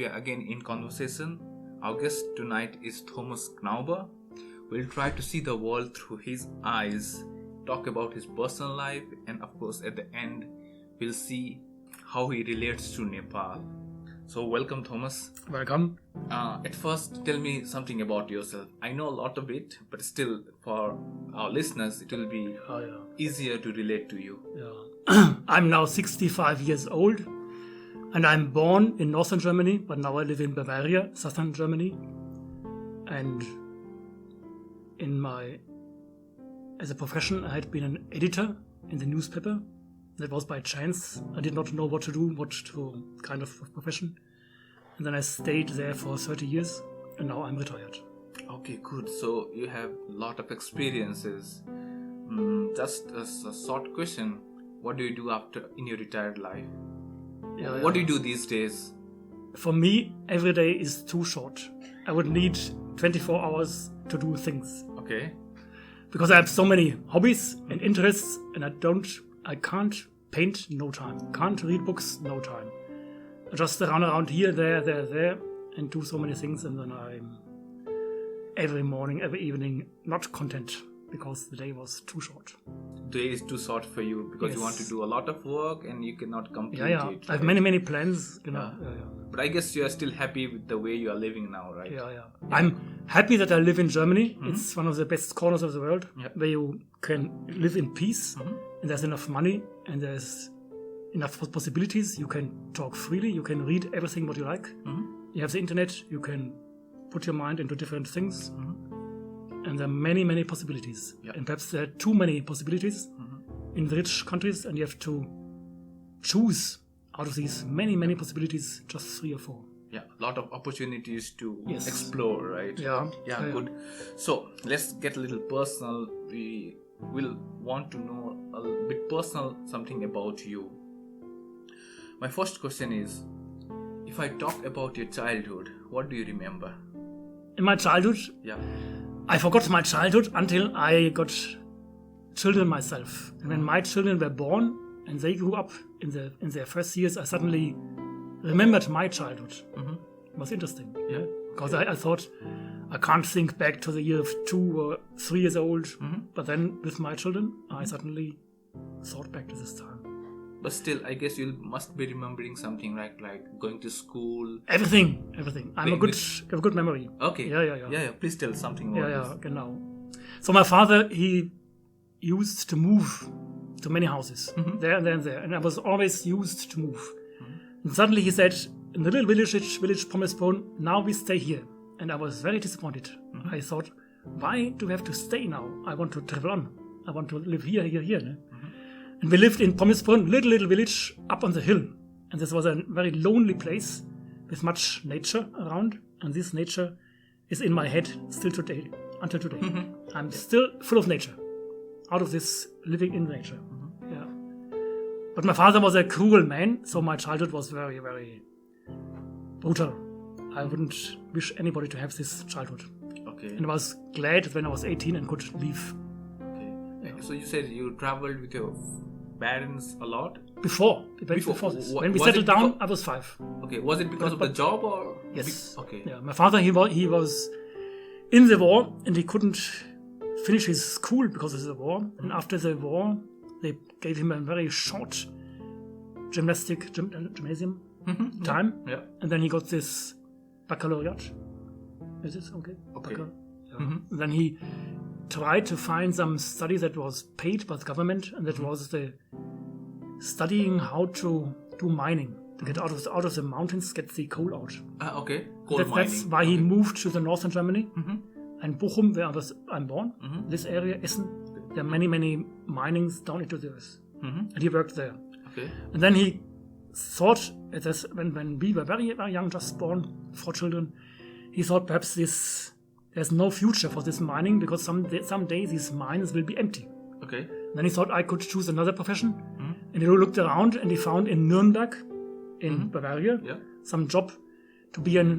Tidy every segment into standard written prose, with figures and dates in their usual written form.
are again in conversation. Our guest tonight is Thomas Knauber. We'll try to see the world through his eyes, talk about his personal life, and of course at the end we'll see how he relates to Nepal. So welcome, Thomas. Welcome. At first, tell me something about yourself. I know a lot of it, but still for our listeners it will be easier to relate to you. Yeah. I'm now 65 years old and I'm born in northern Germany, but now I live in Bavaria, southern Germany. And as a profession, I had been an editor in the newspaper. That was by chance. I did not know what to do, what to kind of profession. And then I stayed there for 30 years and now I'm retired. Okay, good. So you have a lot of experiences. Just a short question. What do you do in your retired life? What do you do these days? For me, every day is too short. I would need 24 hours to do things. Okay. Because I have so many hobbies and interests and I can't paint, no time. Can't read books, no time. I just run around here, there, and do so many things, and then I'm every morning, every evening not content because the day was too short. The day is too short for you because you want to do a lot of work and you cannot complete it. Right? I have many plans, But I guess you are still happy with the way you are living now, right? Yeah. I'm happy that I live in Germany. Mm-hmm. It's one of the best corners of the world where you can live in peace and there's enough money and there's enough possibilities. You can talk freely. You can read everything what you like. Mm-hmm. You have the internet. You can put your mind into different things. Mm-hmm. And there are many possibilities. Yeah. And perhaps there are too many possibilities in the rich countries and you have to choose out of these many possibilities, just 3 or 4. Yeah, a lot of opportunities to explore, right? Yeah, good. So let's get a little personal. We will want to know a bit personal something about you. My first question is, if I talk about your childhood, what do you remember? In my childhood? Yeah. I forgot my childhood until I got children myself. And when my children were born and they grew up in their first years, I suddenly remembered my childhood. Mm-hmm. It was interesting. Yeah. Because I thought, I can't think back to the year of 2 or 3 years old. Mm-hmm. But then with my children, I suddenly thought back to this time. But still, I guess you must be remembering something like going to school. Everything. I have a good memory. Okay. Yeah. Please tell something more. Yeah, genau. So my father, he used to move to many houses, there and there. And I was always used to move. Mm-hmm. And suddenly he said, in the little village Pommesbrunn, now we stay here. And I was very disappointed. Mm-hmm. I thought, why do we have to stay now? I want to travel on. I want to live here. Ne? Mm-hmm. And we lived in Pommesbrunn, little village up on the hill. And this was a very lonely place with much nature around. And this nature is in my head still today, until today. Mm-hmm. I'm still full of nature, out of this living in nature. Mm-hmm. Yeah. But my father was a cruel man, so my childhood was very, very brutal. I wouldn't wish anybody to have this childhood. Okay. And I was glad when I was 18 and could leave. Okay. Yeah. So you said you traveled with your parents a lot? Before this. When we settled down, I was 5. Okay. Was it because of the job or? Yes. Okay. Yeah. My father, he was in the war and he couldn't finish his school because of the war. Mm-hmm. And after the war, they gave him a very short gymnasium time. Yeah. And then he got this baccalaureate. Is this okay? Okay. Yeah. Mm-hmm. Then he tried to find some study that was paid by the government, and that was the studying how to do mining, to get out of the mountains, get the coal out. Okay. Coal mining. That's why he moved to the northern Germany. Mm-hmm. And Bochum, where I'm born, this area, Essen, there are many minings down into the earth. Mm-hmm. And he worked there. Okay. And then he thought, when we were very, very young, just born, 4 children, he thought perhaps there's no future for this mining because someday these mines will be empty. Okay. And then he thought I could choose another profession. Mm-hmm. And he looked around and he found in Nuremberg, in Bavaria, some job to be a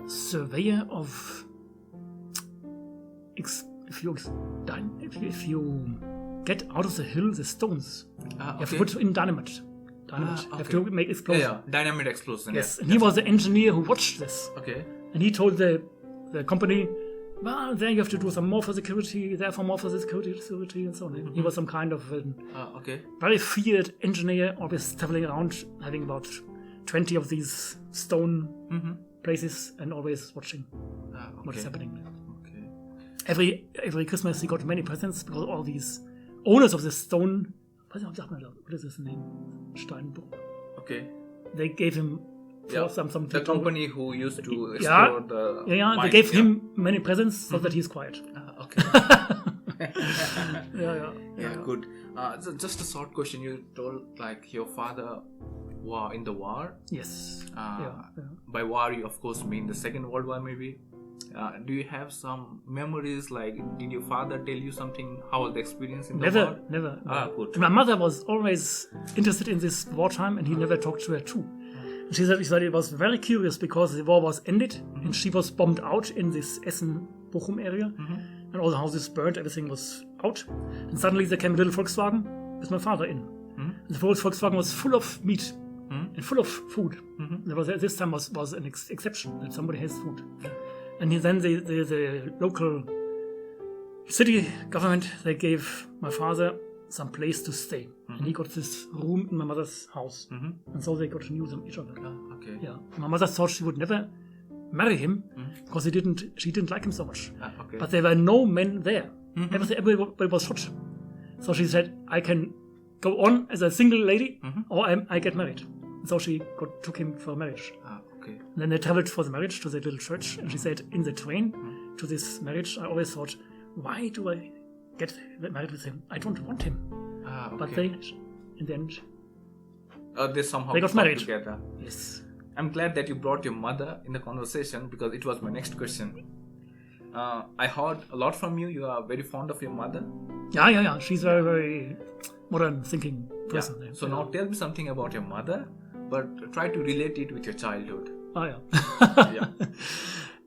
surveyor of... If you get out of the hill the stones, you have to put in dynamite. dynamite. You have okay. to make explosion. Yeah, dynamite explosion. Yes, yeah. and he was the engineer who watched this. Okay. And he told the company, well, there you have to do some more for security, therefore more for security, and so on. He was some kind of Okay. very feared engineer, always traveling around, having about 20 of these stone places and always watching what is happening. Okay. Every Christmas he got many presents because all these owners of the stone, what is his name? Steinbruch. Okay. They gave him something. The company who used to explore the mine, they gave him many presents so that he's quiet. Okay. Yeah, good. So just a short question. You told like your father were in the war. Yes. By war, you of course mean the Second World War, maybe. Do you have some memories? Like, did your father tell you something? How was the experience in the war? Never. Good. My mother was always interested in this wartime, and he never talked to her too. She said it was very curious because the war was ended, and she was bombed out in this Essen-Bochum area, and all the houses burned, everything was out. And suddenly there came a little Volkswagen with my father in. And the Volkswagen was full of meat and full of food. There was this time was an exception that somebody has food. And then the local city government, they gave my father some place to stay. And he got this room in my mother's house. And so they got to know each other. Okay. Yeah. My mother thought she would never marry him because she didn't like him so much. Okay. But there were no men there. Everybody was shot. So she said, I can go on as a single lady or I get married. And so she took him for marriage. Okay. And then they traveled for the marriage to the little church. And she said, in the train to this marriage, I always thought, why do I get married with him? I don't want him. But they, in the end, they got married together. Yes. I'm glad that you brought your mother in the conversation because it was my next question. I heard a lot from you. You are very fond of your mother. Yeah. She's very, very modern thinking person. Yeah. So now tell me something about your mother, but try to relate it with your childhood. Yeah.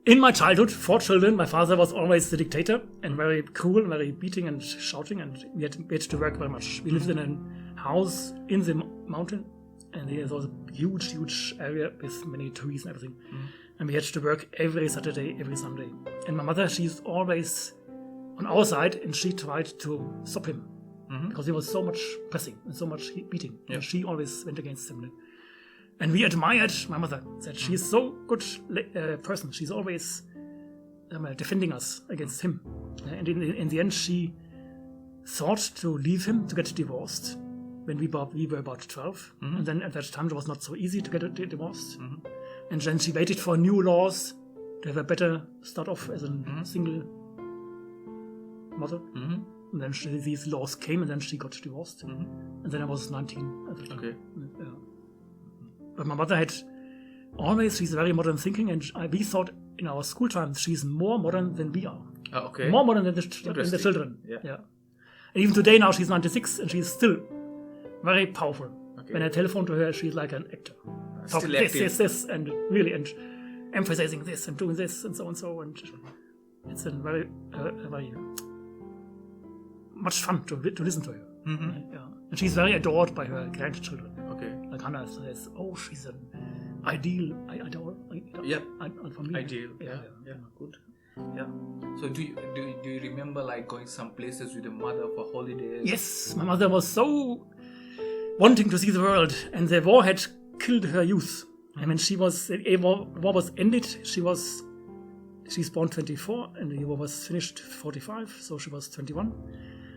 In my childhood, 4 children, my father was always the dictator and very cruel, very beating and shouting, and we had to work very much. We lived in a house in the mountain, and there was a huge area with many trees and everything. And we had to work every Saturday, every Sunday. And my mother, she's always on our side, and she tried to stop him because he was so much pressing and so much beating. Yeah. And she always went against him. And we admired my mother, that she's so good person. She's always defending us against him. And in the end, she thought to leave him to get divorced when we were about 12. And then at that time, it was not so easy to get divorced. And then she waited for new laws to have a better start off as a single mother. And then these laws came, and then she got divorced. And then I was 19 at the time. Okay. Yeah. But my mother she's very modern thinking, and we thought in our school times she's more modern than we are. Okay. More modern than the children. Yeah. And even today now she's 96 and she's still very powerful. Okay. When I telephone to her, she's like an actor. Talking this, and really, and emphasizing this and doing this and so and so. And it's a very much fun to listen to her. Yeah. And she's very adored by her grandchildren. Okay. Like Karna says, she's an ideal. Yeah. For me. Ideal. Yeah. Good. Yeah. So do you remember like going some places with your mother for holidays? Yes, my mother was so wanting to see the world, and the war had killed her youth. I mean, the war was ended. She's born 24, and the war was finished 45, so she was 21.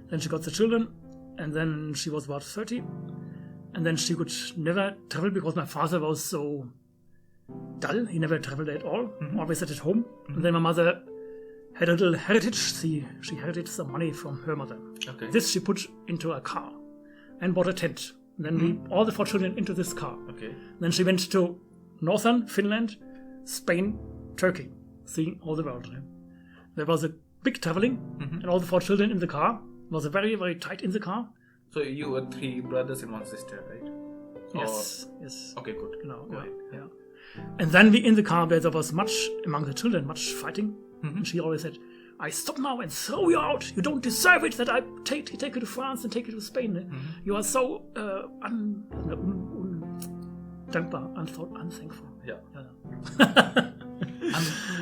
Then she got the children, and then she was about 30. And then she could never travel because my father was so dull. He never traveled at all, always sat at home. And then my mother had a little heritage. She inherited some money from her mother. Okay. This she put into a car and bought a tent. And then all the 4 children into this car. Okay. Then she went to northern Finland, Spain, Turkey, seeing all the world. There was a big traveling, and all the 4 children in the car. It was very, very tight in the car. So you were 3 brothers and 1 sister, right? Yes. Okay, good. No, go ahead. Yeah. And then in the car, there was much among the children, much fighting. And she always said, I stop now and throw you out. You don't deserve it that I take you to France and take you to Spain. You are so dankbar, unthankful. Yeah.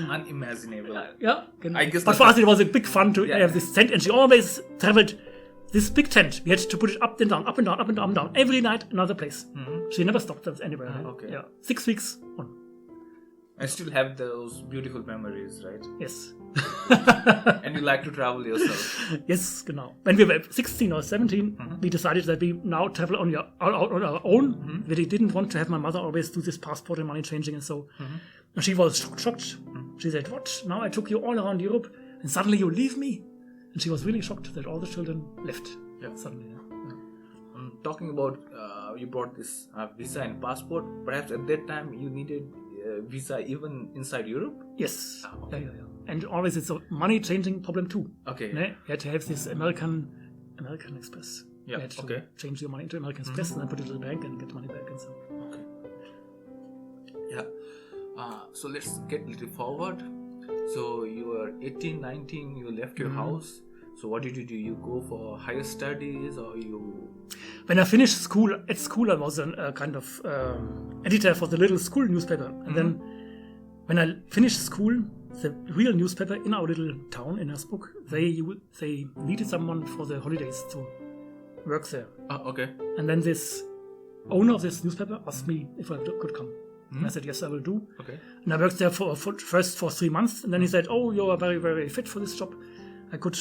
Unimaginable. Yeah. I guess but for us it was a big fun to have this tent, and she always traveled this big tent. We had to put it up and down, up and down, up and down, up and down. Every night another place. She never stopped us anywhere. Okay. Yeah. 6 weeks on. I still have those beautiful memories, right? Yes. And you like to travel yourself? Yes, genau. When we were 16 or 17, we decided that we now travel on our own. We didn't want to have my mother always do this passport and money changing and so. And she was shocked. She said, "What? Now I took you all around Europe and suddenly you leave me?" And she was really shocked that all the children left suddenly. Yeah. Talking about, you brought this visa and passport. Perhaps at that time you needed visa even inside Europe? Yes. Okay. Yeah. And always it's a money changing problem too. Okay. You had to have this American Express. Yeah. You had to change your money into American Express and then put it in the bank and get the money back and so. Okay. Yeah. So let's get a little forward. So you were 18, 19, you left your house. So what did you do? You go for higher studies or you... When I finished school, at school I was a kind of editor for the little school newspaper. And then when I finished school, the real newspaper in our little town in Hersbruck, they needed someone for the holidays to work there. Okay. And then this owner of this newspaper asked me if I could come. And I said, yes, I will do. Okay. And I worked there for 3 months. And then he said, oh, you are very, very fit for this job. I could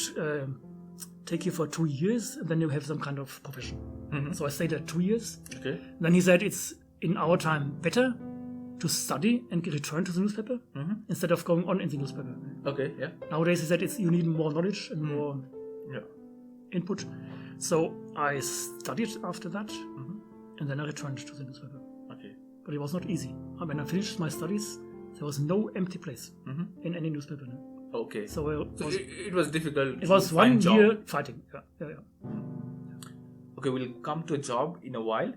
take you for 2 years, and then you have some kind of profession. So I stayed there 2 years. Okay. Then he said it's in our time better to study and return to the newspaper instead of going on in the newspaper. Okay, yeah. Nowadays he said you need more knowledge and more input. So I studied after that, and then I returned to the newspaper. Okay. But it was not easy. When I finished my studies, there was no empty place in any newspaper. Okay. So it was difficult. It was 1 year fighting. Yeah. Okay, we'll come to a job in a while.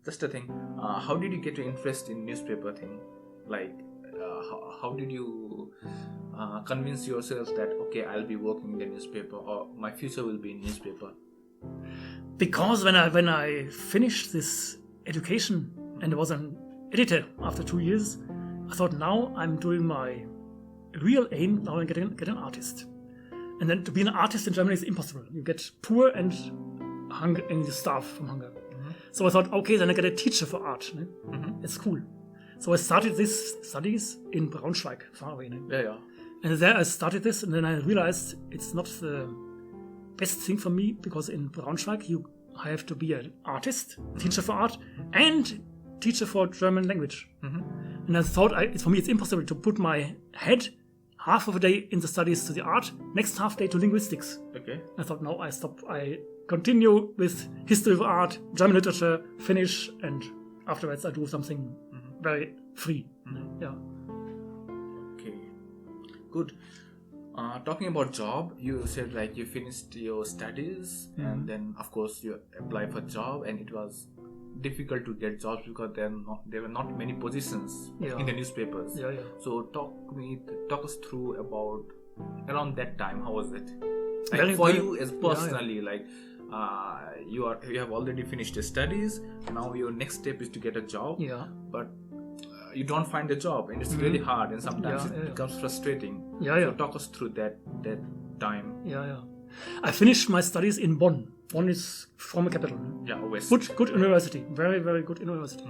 Just a thing. How did you get your interest in newspaper thing? Like, how did you convince yourself that okay, I'll be working in the newspaper or my future will be in newspaper? Because when I finished this education and I was an editor after 2 years, I thought now I'm doing my real aim. Now I get an artist, and then to be an artist in Germany is impossible. You get poor and hunger, and you starve from hunger. So I thought, okay, then I get a teacher for art. It's cool. So I started these studies in Braunschweig, far away. Yeah. And there I started this, and then I realized it's not the best thing for me, because in Braunschweig you have to be an artist, teacher for art, and teacher for German language. And I thought, for me it's impossible to put my head half of a day in the studies to the art, next half day to linguistics. Okay. I thought, no, I stop. I continue with history of art, German literature, Finnish, and afterwards I do something very free. Yeah. Okay. Good. Talking about job, you said like you finished your studies and then of course you apply for job, and it was difficult to get jobs because there were not many positions in the newspapers. Yeah. So talk us through about around that time. How was it? Like you as personally, like you have already finished your studies. Now your next step is to get a job. Yeah. But you don't find a job, and it's really hard, and sometimes it becomes frustrating. So talk us through that time. Yeah. I finished my studies in Bonn. Bonn is former capital. Yeah, West. Good university. Very, very good university.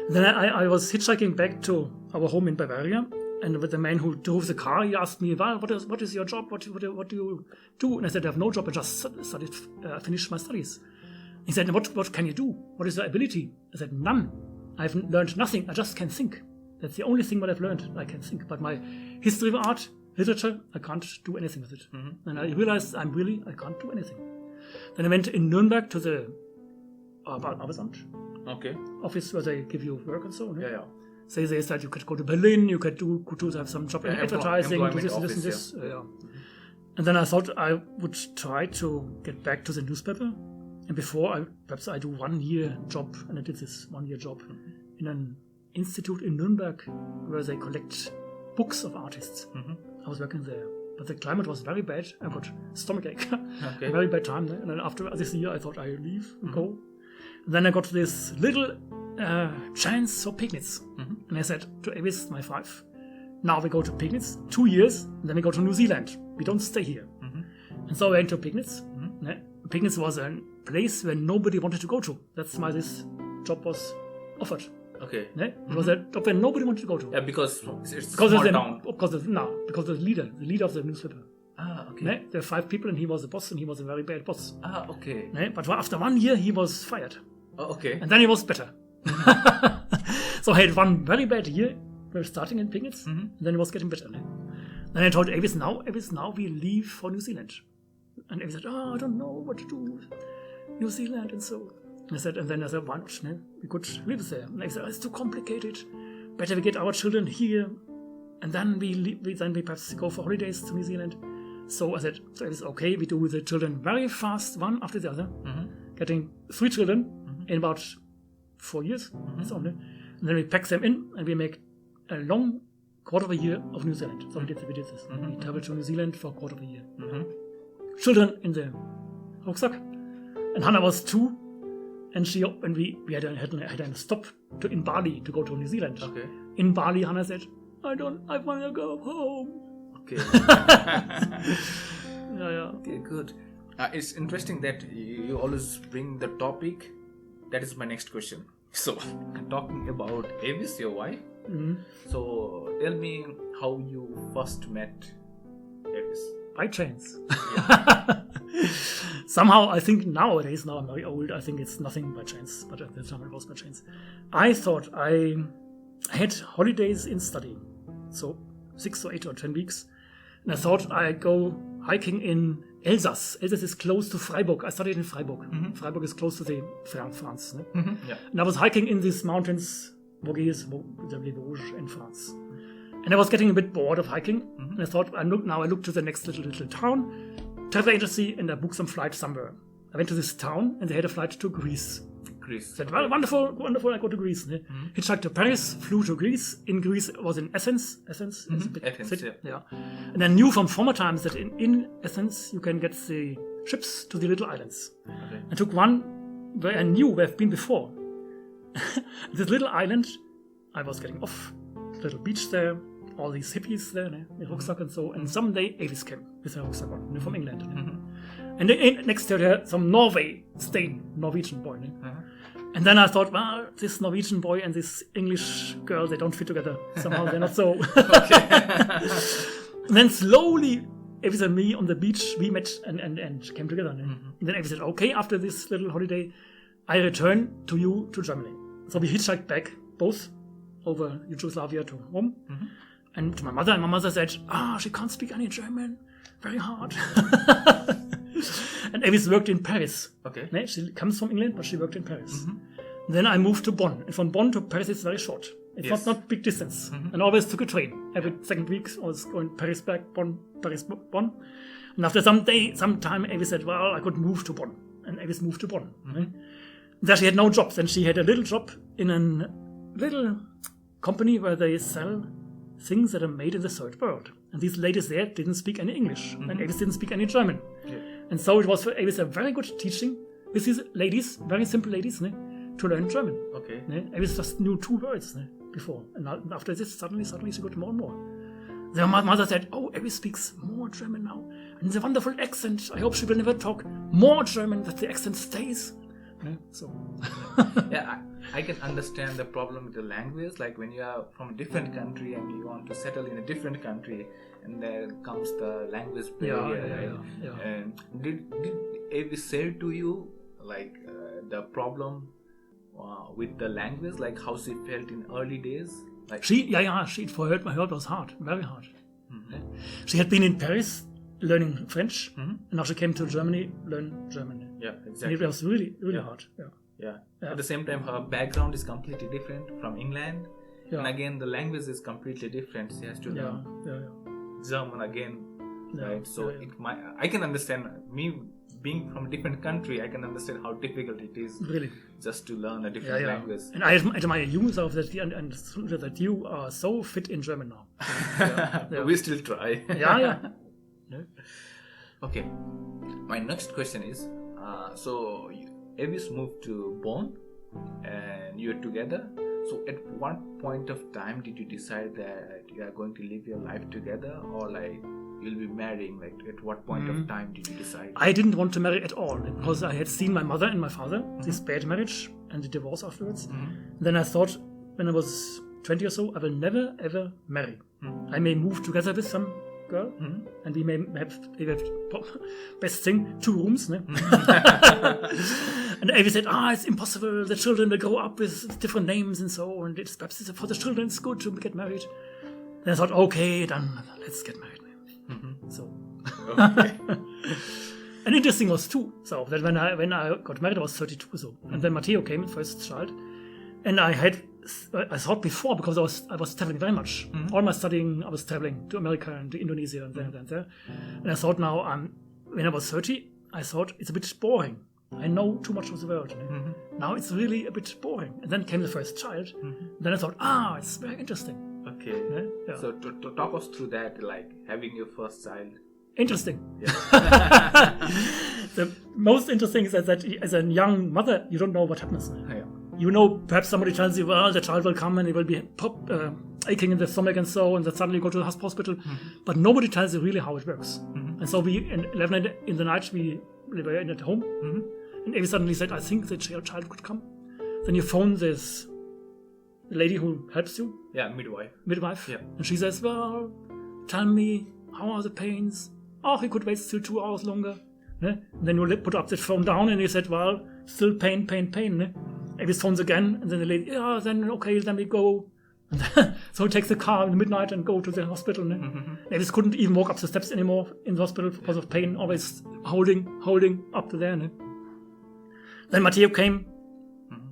Then I was hitchhiking back to our home in Bavaria, and with the man who drove the car, he asked me, well, what is your job? What do you do? And I said, I have no job. I just finished my studies. He said, what can you do? What is your ability? I said, none. I've learned nothing. I just can think. That's the only thing what I've learned. I can think. But my history of art, literature, I can't do anything with it. And I realized I can't do anything. Then I went in Nuremberg to the Arbeitsamt office where they give you work and so on. Yeah. They said you could go to Berlin, you could have some job in advertising, do this and this. And then I thought I would try to get back to the newspaper. And before, perhaps I do 1 year job, and I did this 1 year job in an institute in Nuremberg where they collect books of artists. I was working there. but the climate was very bad. I got stomachache. Okay. Very bad time. And then after this year, I thought I leave and go. And then I got this little chance for picnics. And I said to Avis, my wife, now we go to picnics, 2 years, and then we go to New Zealand. We don't stay here. And so I went to picnics. Picnics was a place where nobody wanted to go to. That's why this job was offered. Okay. It was a job where nobody wanted to go to. Yeah, because it's a small town. Because of the leader of the newspaper. Okay. There were 5 people, and he was the boss, and he was a very bad boss. Okay. But after 1 year, he was fired. Okay. And then he was better. So I had 1 very bad year. We were starting in picnics, and then it was getting better. Then I told Avis, now we leave for New Zealand. And Avis said, I don't know what to do. New Zealand, and so. And then I said, why not? We could live there. And I said, it's too complicated. Better we get our children here, and then we perhaps go for holidays to New Zealand. So I said, so it's okay. We do the children very fast, one after the other, getting 3 children in about 4 years. And then we pack them in, and we make a long quarter of a year of New Zealand. So we did this. We traveled to New Zealand for a quarter of a year. Children in the rucksack, and Hannah was 2. And we had a stop in Bali to go to New Zealand. Okay. In Bali, Hannah said, I want to go home. Okay. Yeah. Okay, good. It's interesting that you always bring the topic. That is my next question. So, talking about Avis, your wife. So, tell me how you first met Avis. By chance. Yeah. Somehow, I think nowadays, now I'm very old, I think it's nothing by chance, but at the time it was by chance. I thought I had holidays in studying, so 6 or 8 or 10 weeks, and I thought I'd go hiking in Elsass. Elsass is close to Freiburg. I studied in Freiburg. Freiburg is close to the France. Yeah. And I was hiking in these mountains, Vosges in France. And I was getting a bit bored of hiking, and I thought, I look to the next little town, travel agency, and I booked some flight somewhere. I went to this town, and they had a flight to Greece. I said, well, wonderful, I go to Greece. Hitchhiked to Paris, flew to Greece. In Greece, it was in Athens. Athens is a big city. Yeah. And I knew from former times that in Athens, you can get the ships to the little islands. Okay. I took one where I knew where I've been before. This little island, I was getting off, little beach there, all these hippies there, with rucksack and so. And someday Avis came with her rucksack on, from England. And next to her, some Norwegian boy. And then I thought, well, this Norwegian boy and this English girl, they don't fit together. Somehow they're not so. And then slowly, Avis and me on the beach, we met and came together. And then Avis said, okay, after this little holiday, I return to Germany. So we hitchhiked back, both over Yugoslavia to home. And to my mother, and my mother said, she can't speak any German. Very hard. And Avis worked in Paris. Okay. She comes from England, but she worked in Paris. Then I moved to Bonn. And from Bonn to Paris is very short. It's not big distance. And I always took a train. Every second week I was going Paris back, Bonn, Paris, Bonn. And after some time, Avis said, well, I could move to Bonn. And Avis moved to Bonn. There she had no job. Then she had a little job in a little company where they sell things that are made in the third world. And these ladies there didn't speak any English. And Avis didn't speak any German. Yeah. And so it was for Avis a very good teaching with these ladies, very simple ladies, to learn German. Okay. Avis just knew 2 words before. And after this, suddenly she got more and more. Then my mother said, Avis speaks more German now. And it's a wonderful accent. I hope she will never talk more German, that the accent stays. So. Yeah, I can understand the problem with the language. Like when you are from a different country and you want to settle in a different country, and there comes the language barrier. And did Avis say to you like the problem with the language, like how she felt in early days? Like she for her it was hard, very hard. She had been in Paris learning French, and now she came to Germany learn German. Yeah, exactly. And it was really hard. Yeah. At the same time, her background is completely different from England, and again the language is completely different. She has to learn German again, right? So I can understand, me being from a different country, I can understand how difficult it is just to learn a different language. And I admire you that you are so fit in German now. We still try. No? Okay. My next question is, so Elvis moved to Bonn and you're together. So at what point of time did you decide that you are going to live your life together, or like you'll be marrying? Like at what point of time did you decide? I didn't want to marry at all because I had seen my mother and my father, this bad marriage and the divorce afterwards. Then I thought, when I was 20 or so, I will never ever marry. I may move together with some girl, and we may have best thing 2 rooms. Ne? And Avi said, it's impossible. The children will grow up with different names and so, and it's perhaps for the children it's good to get married. Then I thought, okay, then let's get married. So, Okay. and interesting was too. So that when I got married, I was 32. So, and then Matteo came, first child, and I thought before, because I was traveling very much. All my studying, I was traveling to America and to Indonesia and there and there. And I thought now, when I was 30, I thought it's a bit boring. I know too much of the world. Now it's really a bit boring. And then came the first child. Then I thought, it's very interesting. Okay. Yeah. So to talk us through that, like having your first child. Interesting. Yeah. The most interesting is that as a young mother, you don't know what happens. Yeah. You know, perhaps somebody tells you, well, the child will come and it will be aching in the stomach and so, and then suddenly you go to the hospital. But nobody tells you really how it works. And so we, in 11 in the night, we were at home. And Avi suddenly said, I think the child could come. Then you phone this lady who helps you. Yeah, midwife. Yeah. And she says, well, tell me, how are the pains? Oh, he could wait still 2 hours longer. And then you put up the phone down and he said, well, still pain. Avi phones again, and then the lady, then okay, then we go. And then, so he takes the car in the midnight and go to the hospital. Avi couldn't even walk up the steps anymore in the hospital because of pain, always holding up to there. Then Matteo came,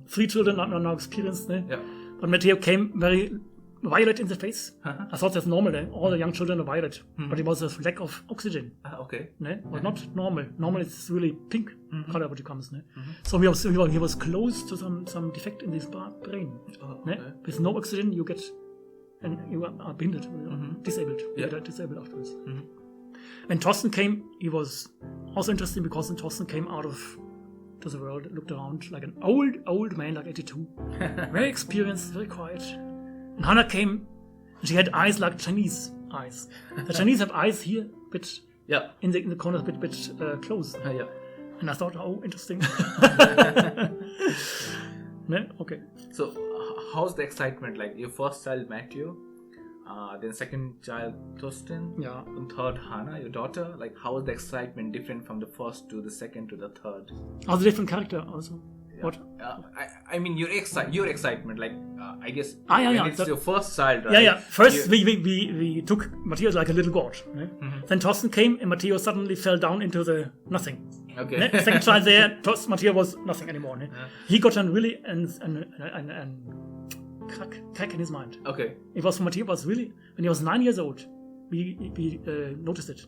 3 children, not now experienced. Yeah. But Matteo came very violet in the face. I thought that's normal. All the young children are violet, but it was a lack of oxygen. Okay. But not normal. Normal it's really pink color what it comes. So he was close to some defect in his brain. With no oxygen, you get, and you are blinded, disabled. You get disabled afterwards. When Thorsten came, he was also interesting because when Thorsten came out to the world, looked around like an old man, like 82, very experienced, very quiet. And Hannah came, and she had eyes like Chinese eyes. The Chinese have eyes here, bit in the corners, bit closed. And I thought, interesting. Okay. So, how's the excitement? Like your first child, Matthew, then second child, Thorsten, and third, Hannah, your daughter. Like, how is the excitement different from the first to the second to the third? Also, different character also. Yeah. What? I mean, your excitement, like I guess when it's your first child, right? Yeah. First, we took Matteo like a little god. Then Thorsten came, and Matteo suddenly fell down into the nothing. Okay. Second child there, Matteo was nothing anymore. He got a really crack in his mind. Okay. It was Matteo was really when he was 9 years old. We noticed it.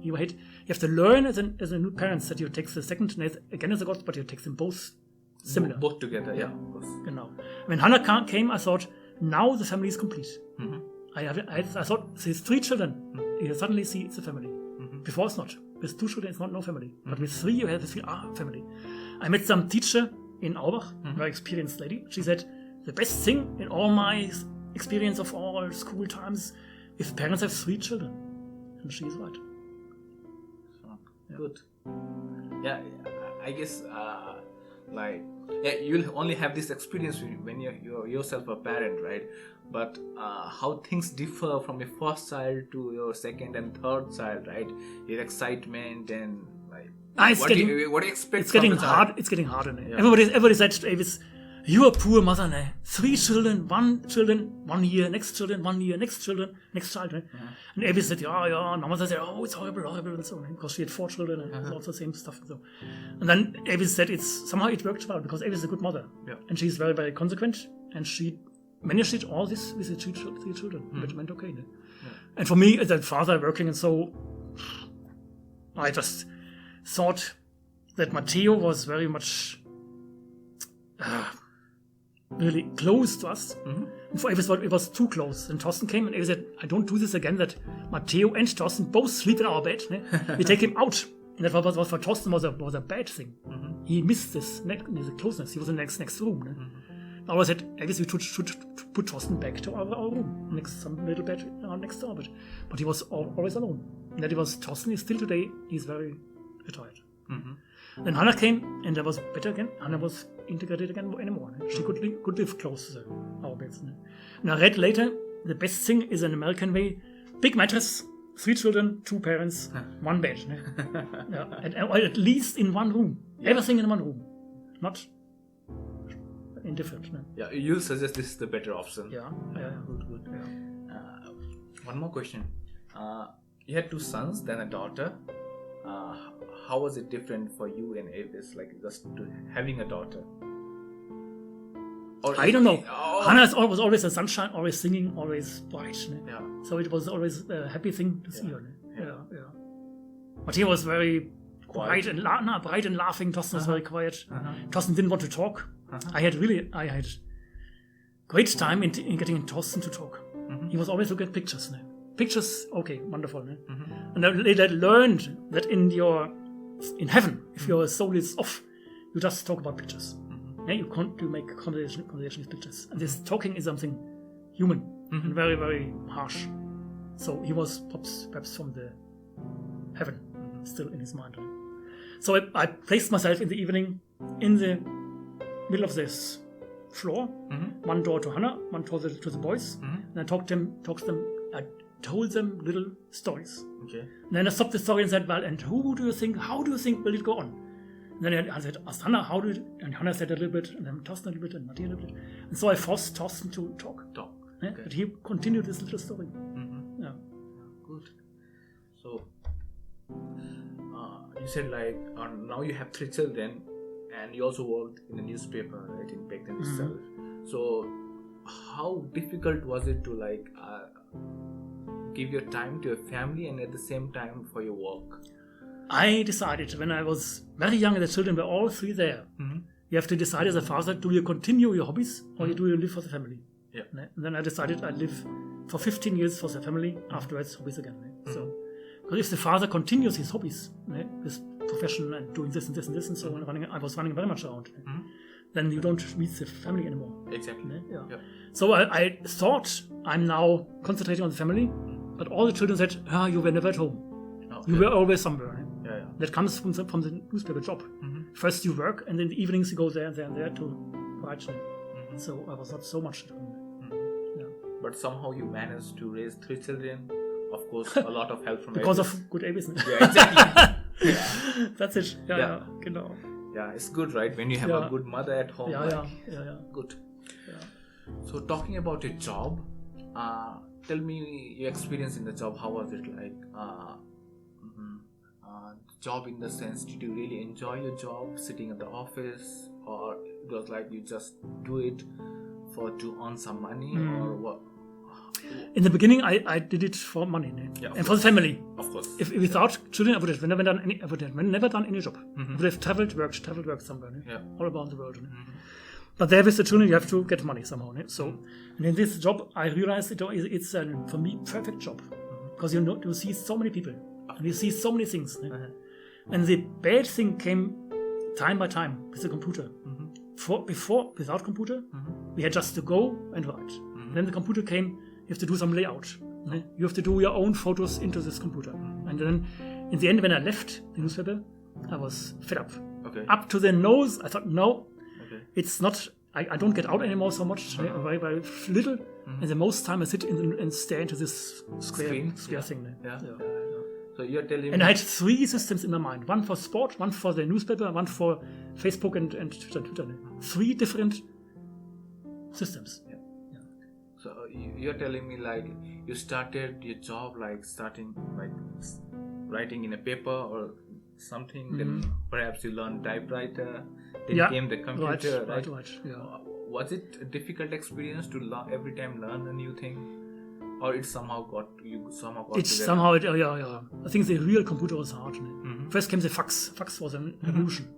You have to learn as a new parents that you take the second again as a god, but you take them both similar. Both together, yeah, of course. Genau. When Hannah came, I thought, now the family is complete. I thought, these 3 children, you suddenly see it's a family. Before it's not. With 2 children, it's not no family. But with 3, you have this family. I met some teacher in Aubach, very experienced lady. She said, the best thing in all my experience of all school times, if parents have 3 children. And she's right. Good. Yeah, I guess, you'll only have this experience when you're yourself a parent, right? But how things differ from your first child to your second and third child, right? Your excitement and what do you expect? It's getting hard. It's getting harder. Yeah. Everybody said to Avis, "You are poor mother, ne? 3 children, 1 year, next children, 1 year, next children, next child." Ne? And Avis said, "Yeah." And Mama said, "Oh, it's horrible," and so on, because she had 4 children and it was also the same stuff. And so, and then Avis said, somehow it worked well because Avis is a good mother, and she's very, very consequent, and she managed all this with the 3 children. It went okay. Ne? And for me, as a father working, and so I just thought that Matteo was very much really close to us. And for Avis, it was too close. And Thorsten came and Avis said, I don't do this again, that Matteo and Thorsten both sleep in our bed. We take him out. And that was for Thorsten was a bad thing. He missed this closeness. He was in the next room. I always said, Avis, we should put Thorsten back to our room, some little bed next door. But he was always alone. And that it was Thorsten is still today, he's very retired. Then Hannah came, and that was better again. Hannah was integrated again anymore. She could live close to our beds. And I read later, the best thing is an American way, big mattress, 3 children, 2 parents, 1 bed. And at least in one room. Everything in one room. Not indifferent. Yeah, you suggest this is the better option. Yeah. Good. Yeah. One more question. You had 2 sons, then a daughter. How was it different for you and Avis, like just having a daughter? Or I don't know. Hannah was always a sunshine, always singing, always bright. Yeah. So it was always a happy thing to see her. Yeah. But he was very bright and laughing. Thorsten was very quiet. Thorsten didn't want to talk. I had great time in getting Thorsten to talk. He was always looking at pictures. Pictures, okay, wonderful. And I learned that in heaven, if your soul is off, you just talk about pictures. You can't make conversation with pictures. And this talking is something human and very, very harsh. So he was perhaps from the heaven still in his mind. So I placed myself in the evening in the middle of this floor, one door to Hannah, one door to the boys, and I talked to them. I told them little stories. Okay. And then I stopped the story and said, well, and how do you think will it go on? And then I said, asked Hannah, and Hannah said a little bit, and then Thorsten a little bit, and Matthias a little bit. And so I forced Thorsten to talk. Okay. But he continued this little story. Yeah. Good. So, you said now you have 3 children, and you also worked in a newspaper, right, in Baghdad itself. So, how difficult was it to give your time to your family and at the same time for your work? I decided when I was very young and the children were all 3 there, you have to decide as a father, do you continue your hobbies or do you live for the family? Yeah. And then I decided I'd live for 15 years for the family, afterwards hobbies again. So, because if the father continues his hobbies, his profession and doing this and this and this and so on, I was running very much around, then you don't meet the family anymore. Exactly. Yeah. So I thought I'm now concentrating on the family, but all the children said, you were never at home. Okay. You were always somewhere. Yeah. That comes from the newspaper job. First you work, and in the evenings you go there and there to write. So I was not so much at home. But somehow you managed to raise 3 children. Of course, a lot of help from because of good business. Yeah, exactly. That's it. Yeah. Yeah, it's good, right? When you have a good mother at home. Yeah. Good. Yeah. So talking about your job, tell me your experience in the job. How was it like? Job in the sense, did you really enjoy your job sitting at the office, or it was like you just do it to earn some money, or what? In the beginning, I did it for money, and for the family. Of course. If without children, I would have never done any job. I would have traveled, worked somewhere, all around the world. But there with the children, you have to get money somehow. So, and in this job, I realized it's for me perfect job, because you see so many people, and you see so many things. And the bad thing came time by time with the computer. Before, without computer, we had just to go and write. Then the computer came, you have to do some layout. You have to do your own photos into this computer. And then, in the end, when I left the newspaper, I was fed up. Okay. Up to the nose, I thought, no, it's not, I don't get out anymore so much, very, very little. And the most time I sit and stare into this square thing. So you're telling me... And I had 3 systems in my mind. One for sport, one for the newspaper, one for Facebook and Twitter. 3 different systems. So you're telling me you started your job starting writing in a paper or something, then perhaps you learned typewriter, then came the computer, right? Was it a difficult experience to every time learn a new thing? Or it somehow got together? I think the real computer was hard. First came the fax. Fax was an revolution.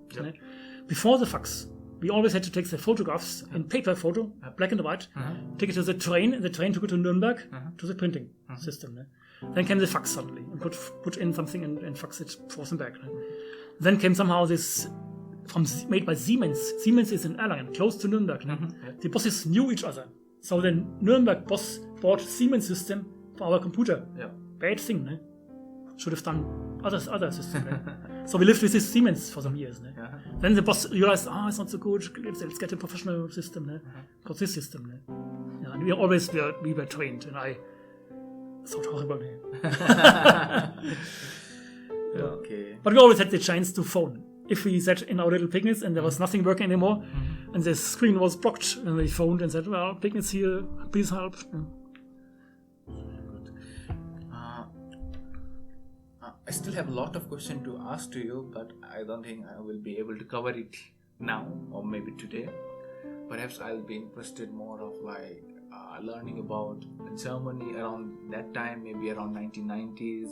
Before the fax, we always had to take the photographs in paper photo, black and white, take it to the train, and the train took it to Nuremberg to the printing system. Ne? Then came the fax suddenly, and put in something and fax it forth and back. Ne? Then came somehow this made by Siemens. Siemens is in Erlangen, close to Nuremberg. Ne? The bosses knew each other, so the Nuremberg boss bought Siemens system for our computer. Bad thing, ne? Should have done other system. Ne? So we lived with this Siemens for some years. Ne? Then the boss realized, it's not so good. Let's get a professional system. Ne? Got this system. Ne? Yeah, and we were trained, and I thought horrible. Ne? Okay. But we always had the chance to phone. If we sat in our little picnics and there was nothing working anymore, and the screen was blocked, and we phoned and said, "Well, picnics here, please help." Yeah. I still have a lot of questions to ask to you, but I don't think I will be able to cover it now or maybe today. Perhaps I'll be interested more of learning about Germany around that time, maybe around 1990s,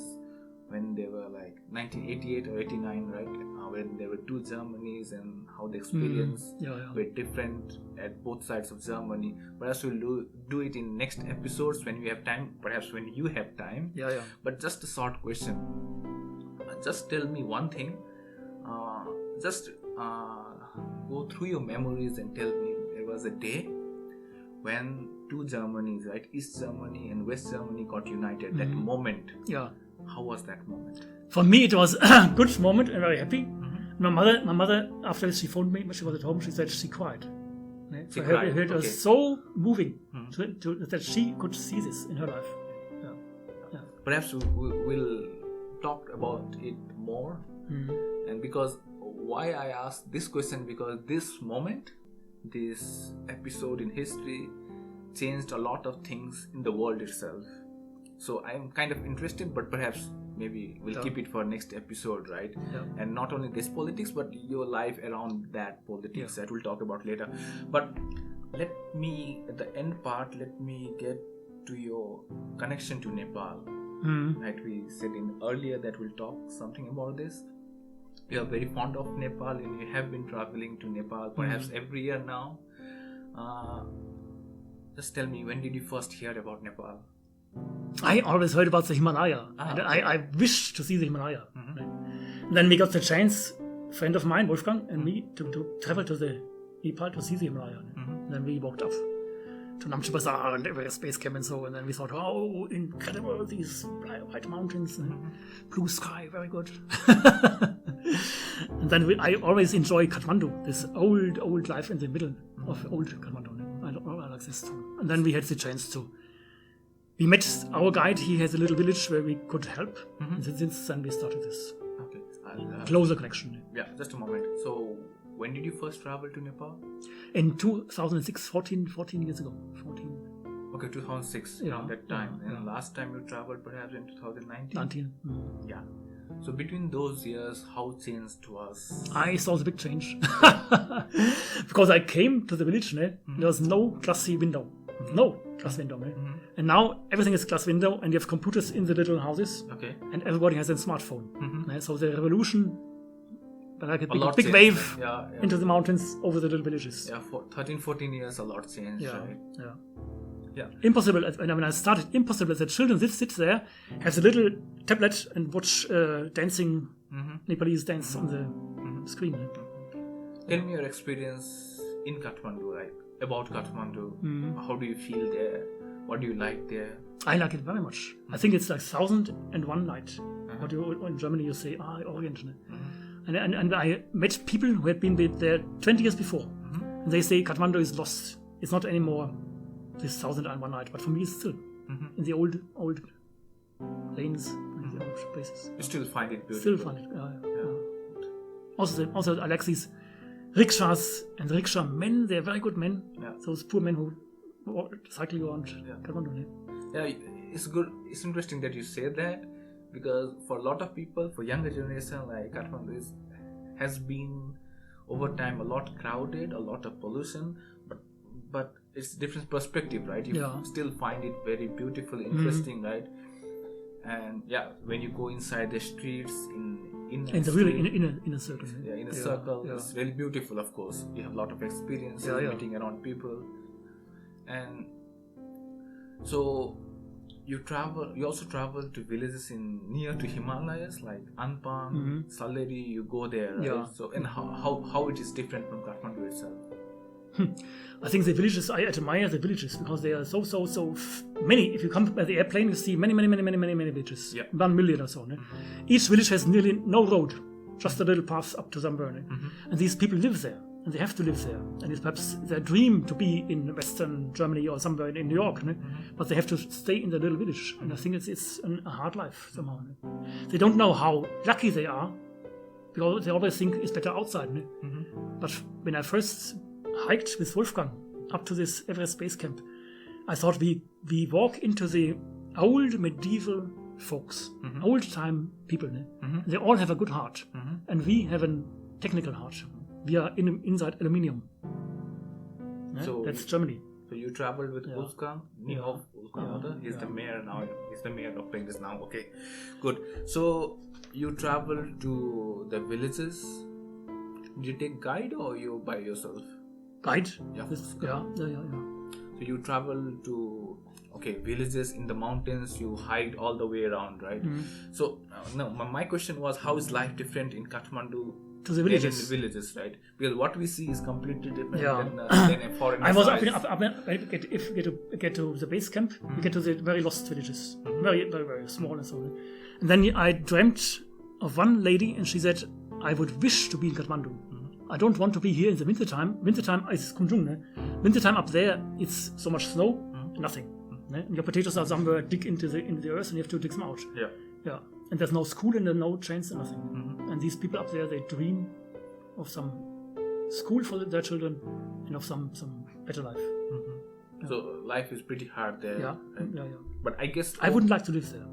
when they were 1988 or 89, right? When there were two Germanys and how the experience were different at both sides of Germany. Perhaps we'll do it in next episodes when we have time, perhaps when you have time. But just a short question. Just tell me one thing. Go through your memories and tell me there was a day when two Germanys, right, East Germany and West Germany got united. That moment. How was that moment? For me, it was a good moment and very happy. My mother, after she phoned me when she was at home, she said she cried. She cried. It was so moving that she could see this in her life. Perhaps we'll talk about it more. And because why I asked this question, because this moment, this episode in history changed a lot of things in the world itself. So I'm kind of interested, but perhaps maybe we'll keep it for next episode, right? And not only this politics, but your life around that politics that we'll talk about later. But let me, at the end part, let me get to your connection to Nepal. Right? We said earlier that we'll talk something about this. You are very fond of Nepal and you have been traveling to Nepal perhaps every year now. Just tell me, when did you first hear about Nepal? I always heard about the Himalaya. And I wished to see the Himalaya. Right? Then we got the chance, a friend of mine, Wolfgang, and me, to travel to the Nepal to see the Himalaya. And then we walked up to Namche Bazaar and Everest Base Camp and so, and then we thought, oh, incredible, these white mountains and blue sky, very good. And then I always enjoy Kathmandu, this old life in the middle of old Kathmandu. I like this too. And then we had the chance to. We met our guide. He has a little village where we could help. And since then we started this closer connection. Yeah, just a moment. So, when did you first travel to Nepal? In 2006, 14 years ago. 14. Okay, 2006, around that time. And last time you traveled perhaps in 2019? 19. Yeah. So between those years, how changed was? I saw the big change. Because I came to the village, there was no glassy window. No glass window. And now everything is glass window and you have computers in the little houses. Okay. And everybody has a smartphone. So the revolution, like a big wave into the mountains over the little villages. Yeah, for 13, 14 years, a lot changed, right? Yeah. Impossible. When I started, impossible. The children sit there, have a little tablet and watch dancing, Nepalese dance on the screen. Tell me your experience in Kathmandu, about Kathmandu. How do you feel there? What do you like there? I like it very much. I think it's like 1001 night. What in Germany you say, Orient. And I met people who had been there 20 years before. And they say Kathmandu is lost. It's not anymore this 1001 night, but for me it's still in the old lanes, in the old places. You still find it beautiful? Still find it, Also, I like these rickshaws and rickshaw men. They're very good men. Those poor men who cycle around Kathmandu. Yeah, it's good. It's interesting that you say that, because for a lot of people, for younger generation, Kathmandu has been over time a lot crowded, a lot of pollution, but it's different perspective, right? You still find it very beautiful, interesting, right? And yeah, when you go inside the streets in a circle. In a circle, it's really beautiful. Of course, you have a lot of experience meeting around people, and so you also travel to villages near to Himalayas like Anpan, Saleri. You go there, right? Yeah. So and how it is different from Kathmandu itself? I think the villages, I admire the villages because they are so many. If you come by the airplane, you see many villages. Yeah. 1 million or so. Ne? Each village has nearly no road, just a little path up to somewhere. Ne? And these people live there, and they have to live there. And it's perhaps their dream to be in Western Germany or somewhere in New York. Ne? But they have to stay in the little village. And I think it's a hard life somehow. Ne? They don't know how lucky they are, because they always think it's better outside. Ne? But when I first hiked with Wolfgang up to this Everest base camp, I thought we walk into the old medieval folks, old time people. They all have a good heart, and we have a technical heart. We are inside aluminium. So that's Germany. So you traveled with Wolfgang. He's the mayor now. He's the mayor of Pengus now. Okay, good. So you traveled to the villages. Did you take guide or you by yourself? Guide? Yeah. So you travel to villages in the mountains. You hiked all the way around, right? So my question was, how is life different in Kathmandu to the villages? In the villages, right? Because what we see is completely different than a foreign. I was if we get to the base camp, we get to the very lost villages, very small and so on. And then I dreamt of one lady, and she said, "I would wish to be in Kathmandu. I don't want to be here in the wintertime. Wintertime is Kunjung. Ne? Wintertime up there, it's so much snow, nothing. Ne? And your potatoes are somewhere deep into the earth, and you have to dig them out. Yeah. And there's no school and no trains and nothing. And these people up there, they dream of some school for their children and of some better life. Yeah. So life is pretty hard there. Yeah. Right? Yeah. But I guess I wouldn't like to live there.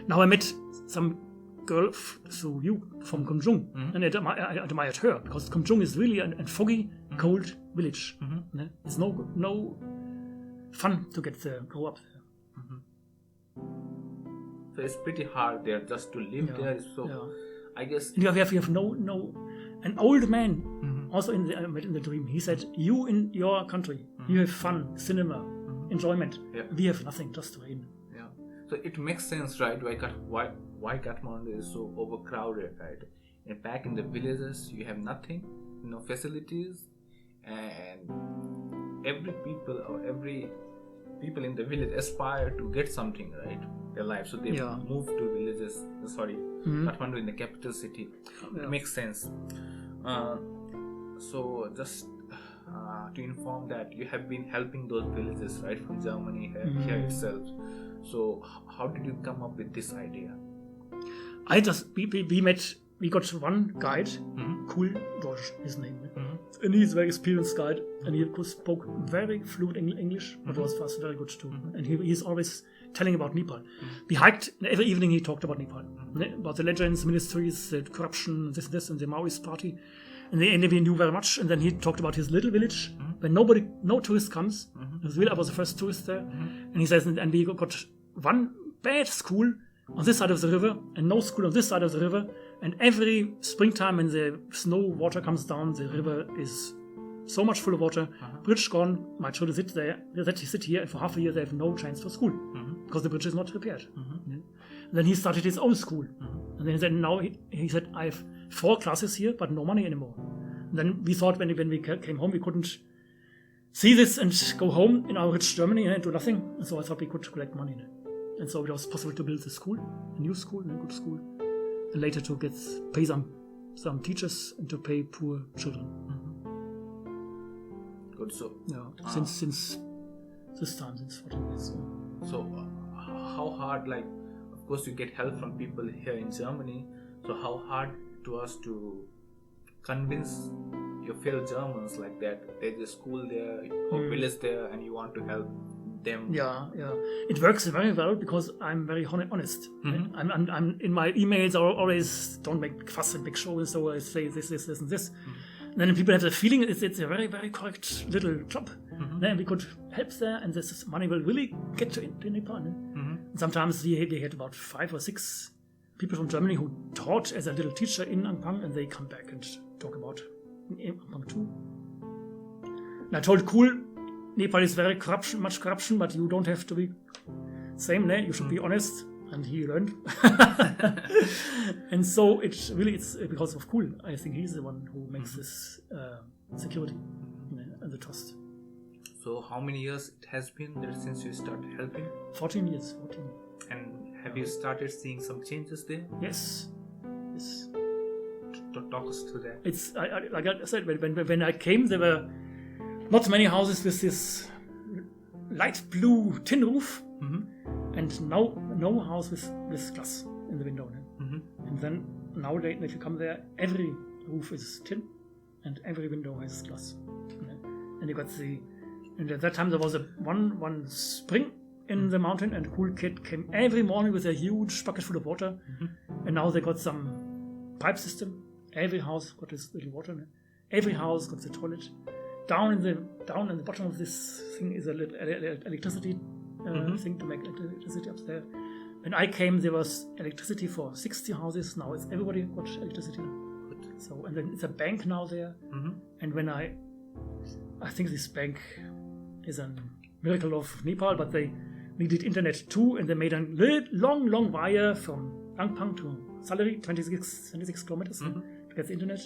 Now I met some girl through you from Kunjung, and I admired her because Kunjung is really a foggy, cold village. It's no fun to grow up there. So it's pretty hard there just to live there. So I guess you have no. An old man also in the dream. He said, "You in your country, you have fun, cinema, enjoyment. We have nothing, just rain." Yeah. So it makes sense, right? Why Kathmandu is so overcrowded, right? And back in the villages, you have nothing, no facilities, and every people in the village aspire to get something, right? Their life, so they move to villages. Kathmandu in the capital city. It makes sense. So just to inform that you have been helping those villages, right, from Germany here itself. So how did you come up with this idea? We got one guide, Cool Deutsch, his name, and he's a very experienced guide, and he spoke very fluent English, but was fast very good too. And he's always telling about Nepal. We hiked, every evening he talked about Nepal, about the legends, ministries, the corruption, this and the Maoist party, and we knew very much. And then he talked about his little village, where no tourist comes. I was the first tourist there, and he says, and we got one bad school on this side of the river and no school on this side of the river, and every springtime when the snow water comes down, the river is so much full of water, bridge gone, my children sit here, and for half a year they have no chance for school because the bridge is not repaired. And then he started his own school, and then he said, I have 4 classes here but no money anymore. And then we thought when we came home we couldn't see this and go home in our rich Germany and do nothing, and so I thought we could collect money. And so it was possible to build a new school, a good school, and later to pay some teachers and to pay poor children. Good. So since this time, since 14 years. So how hard? Like, of course, you get help from people here in Germany. So how hard to us to convince your fellow Germans like that there's a school there or village there, and you want to help them? Yeah. It works very well because I'm very honest. I'm in my emails. I always don't make fuss and big show, and so I say this, and this. And then people have the feeling it's a very, very correct little job. Then we could help there, and this money will really get to Nepal. Sometimes we had about 5 or 6 people from Germany who taught as a little teacher in Ampang, and they come back and talk about Ampang too. And I told cool, Nepal is very much corruption, but you don't have to be same, ne? You should be honest. And he learned. And so it's because of Cool. I think he's the one who makes this security and the trust. So how many years it has been there since you started helping? 14 years. 14. And have you started seeing some changes there? Yes. Talk us to that. It's like I said, when I came, there were not many houses with this light blue tin roof. And no house with glass in the window. And then nowadays, if you come there, every roof is tin and every window has glass. And you got and at that time there was one spring in the mountain, and Cool Kid came every morning with a huge bucket full of water. And now they got some pipe system. Every house got this little water. Every house got the toilet. Down in the bottom of this thing is a little electricity thing to make electricity up there. When I came, there was electricity for 60 houses. Now it's everybody got electricity. So, and then it's a bank now there. And when I think this bank is a miracle of Nepal, but they needed internet too, and they made a long wire from Ampang to Salary, 26 kilometers to get the internet.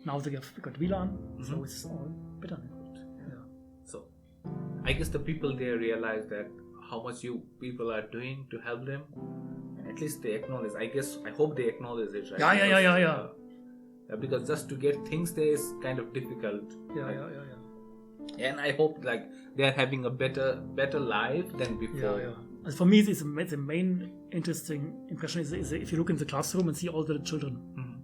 Now they got VLAN, so it's all better. Yeah. So, I guess the people there realize that how much you people are doing to help them, and at least they acknowledge. I hope they acknowledge it, right? Yeah. Because just to get things there is kind of difficult. Yeah. And I hope like they are having a better life than before. Yeah. For me, it's the main interesting impression is if you look in the classroom and see all the children,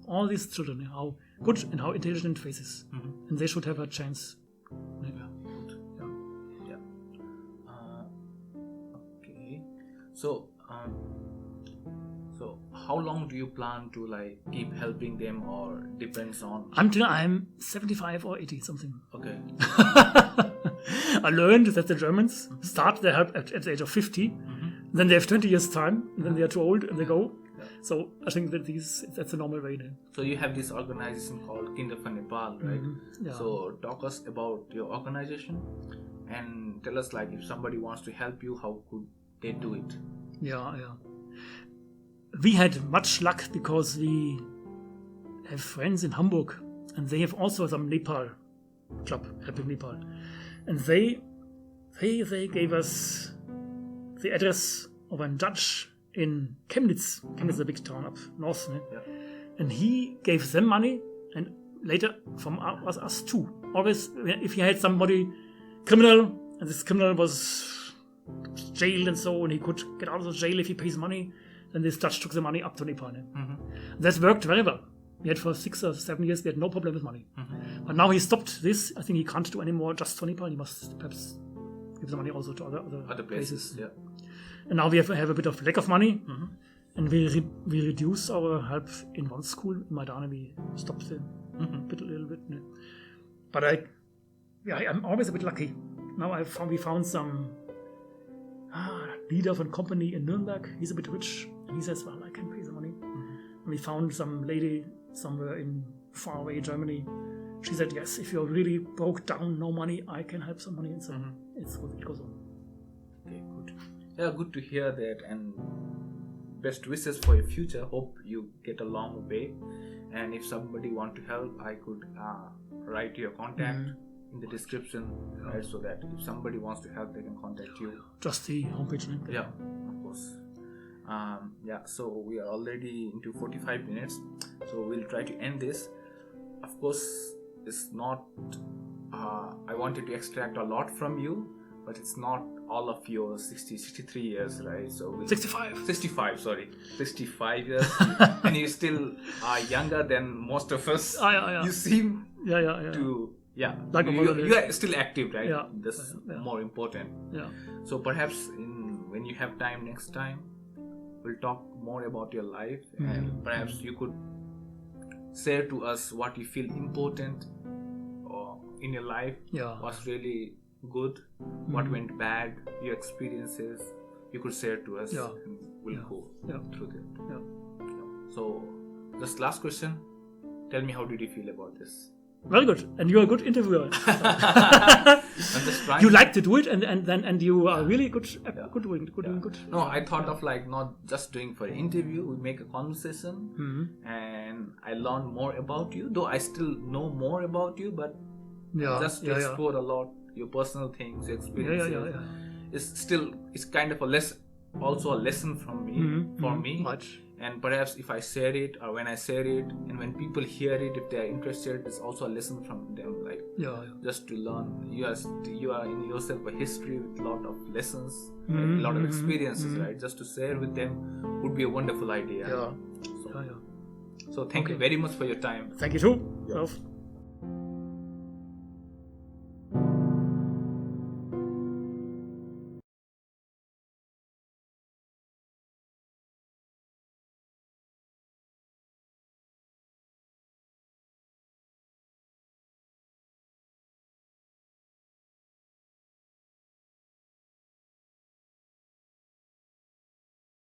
all these children, how good and how intelligent faces, and they should have a chance. Okay. So how long do you plan to like keep helping them, or depends on? Until I'm 75 or 80 something. Okay. I learned that the Germans start their help at the age of 50, then they have 20 years time, and then they are too old and they go. Yeah. So I think that that's a normal way then. So you have this organization called Kinder for Nepal, right? Yeah. So talk us about your organization and tell us like if somebody wants to help you, how could they do it? Yeah. We had much luck because we have friends in Hamburg, and they have also some Nepal club, Helping Nepal, and they gave us the address of a judge in Chemnitz. Chemnitz is a big town up north, and he gave them money, and later from us too. Always, if he had somebody criminal, and this criminal was jailed and so, and he could get out of the jail if he pays money, then this judge took the money up to Nepal. That worked very well. We had for 6 or 7 years, we had no problem with money. But now he stopped this. I think he can't do any more just for Nepal. He must perhaps give the money also to other places. Yeah. And now we have a bit of lack of money, and we reduce our help in one school in Maidana. We stopped a little bit. But I'm always a bit lucky. Now we found some leader of a company in Nuremberg. He's a bit rich, and he says, "Well, I can pay the money." And we found some lady somewhere in faraway Germany. She said, "Yes, if you're really broke down, no money, I can help some money." And so it goes on. Okay, good. Yeah, good to hear that, and best wishes for your future. Hope you get a long way. And if somebody want to help, I could write your contact in the description, right? So that if somebody wants to help, they can contact you. Just the homepage link. Yeah, of course. So we are already into 45 minutes, so we'll try to end this. Of course, it's not I wanted to extract a lot from you, but it's not all of your 63 years, right? So 65 years, and you still are younger than most of us. You seem to like you are still active, right? That's more important. So perhaps when you have time next time, we'll talk more about your life, and perhaps you could share to us what you feel important or in your life, what's really good, what went bad, your experiences, you could share to us. Yeah. And we'll go through that. Yeah. So, just last question. Tell me, how did you feel about this? Very good. And you're a good interviewer. I'm just trying. You like to do it, and you are really good doing good. No, I thought of like not just doing for an interview. We make a conversation, and I learn more about you. Though I still know more about you, but just to explore a lot your personal things, your experiences. It's kind of a lesson, also a lesson from me for me. Much. And perhaps if I share it, or when I share it, and when people hear it, if they are interested, it's also a lesson from them. Like just to learn. You are in yourself a history with a lot of lessons, a lot of experiences, right? Just to share with them would be a wonderful idea. Yeah. So thank you very much for your time. Thank you too.